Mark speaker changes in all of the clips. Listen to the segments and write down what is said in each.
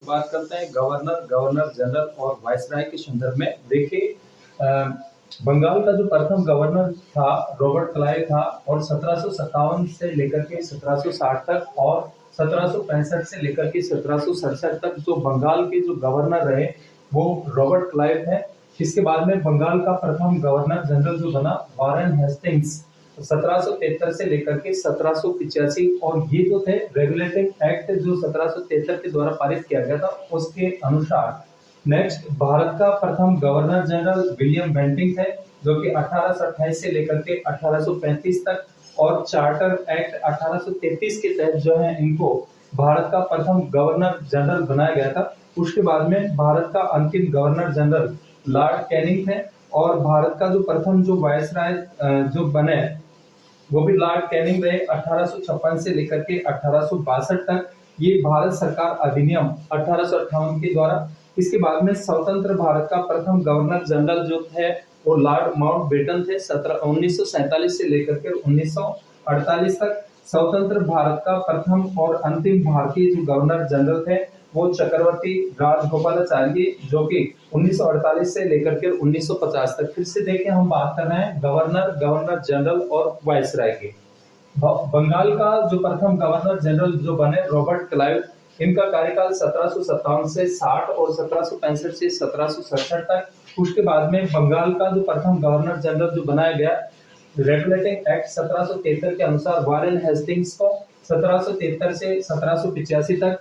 Speaker 1: बात करते हैं गवर्नर, गवर्नर जनरल और वायसराय के संदर्भ में। देखिए, बंगाल का जो प्रथम गवर्नर था रॉबर्ट क्लाइव था और 1757 से लेकर के 1760 तक और 1765 से लेकर के 1767 तक जो बंगाल के जो गवर्नर रहे वो रॉबर्ट क्लाइव है। इसके बाद में बंगाल का प्रथम गवर्नर जनरल जो बना वारेन हेस्टिंग्स 1773 से लेकर के 1785, और ये जो थे रेगुलेटिंग एक्ट जो 1773 के द्वारा पारित किया गया था उसके अनुसार। नेक्स्ट, भारत का प्रथम गवर्नर जनरल विलियम बेंटिंक है जो कि 1828 से लेकर के 1835 तक, और चार्टर एक्ट 1833 के तहत जो है इनको भारत का प्रथम गवर्नर जनरल बनाया गया था। उसके बाद में भारत का अंतिम गवर्नर जनरल लॉर्ड कैनिंग है, और भारत का जो प्रथम जो वायसराय जो बने वो भी लॉर्ड कैनिंग रहे 1856 से लेकर के 1862 तक। ये भारत सरकार अधिनियम 1858 के द्वारा। इसके बाद में स्वतंत्र भारत का प्रथम गवर्नर जनरल जो थे वो लॉर्ड माउंटबेटन थे 1947 से लेकर के 1948 तक। स्वतंत्र भारत का प्रथम और अंतिम भारतीय जो गवर्नर जनरल थे वो चक्रवर्ती राजगोपालाचारी जो कि 1948 से लेकर के 1950 तक। फिर से देखिए, हम बात कर रहे हैं गवर्नर, गवर्नर जनरल और वायसराय की। बंगाल का जो प्रथम गवर्नर जनरल जो बने रॉबर्ट क्लाइव, इनका कार्यकाल 1757 से 60 और 1765 से 1767 तक। उसके बाद में बंगाल का जो प्रथम गवर्नर जनरल जो बनाया गया रेगुलेटिंग एक्ट 1773 के अनुसार वारेन हेस्टिंग्स को 1773 से 1785 तक,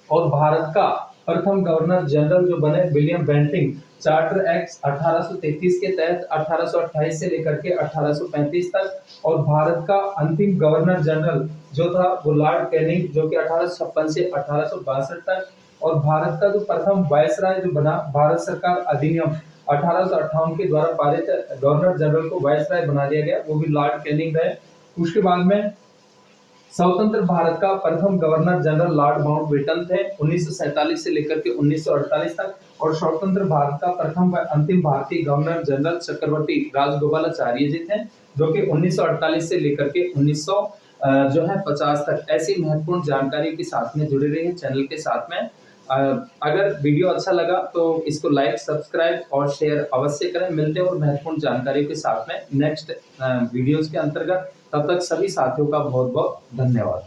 Speaker 1: और भारत का प्रथम गवर्नर जनरल जो बने विलियम बेंटिंक चार्टर एक्ट 1833 के तहत 1828 से लेकर के 1835 तक, और भारत का अंतिम गवर्नर जनरल जो था वो लॉर्ड कैनिंग जो कि 1856 से 1862 तक, और भारत का जो प्रथम वायसराय जो बना भारत सरकार अधिनियम 1858 के द्वारा पारित गवर्नर जनरल को वायसराय बना दिया गया, वो भी लॉर्ड कैनिंग रहे। उसके बाद में स्वतंत्र भारत का प्रथम गवर्नर जनरल लॉर्ड माउंटबेटन थे 1947 से लेकर के 1948 तक, और स्वतंत्र भारत का प्रथम व अंतिम भारतीय गवर्नर जनरल चक्रवर्ती राजगोपालाचारी जी थे जो कि 1948 से लेकर के 1900 जो है 50 तक। ऐसी महत्वपूर्ण जानकारी के साथ में जुड़े रहिए चैनल के साथ में। अगर वीडियो अच्छा लगा तो इसको लाइक, सब्सक्राइब और शेयर अवश्य करें। मिलते हैं और महत्वपूर्ण जानकारी के साथ में नेक्स्ट वीडियोस के अंतर्गत। तब तक सभी साथियों का बहुत बहुत धन्यवाद।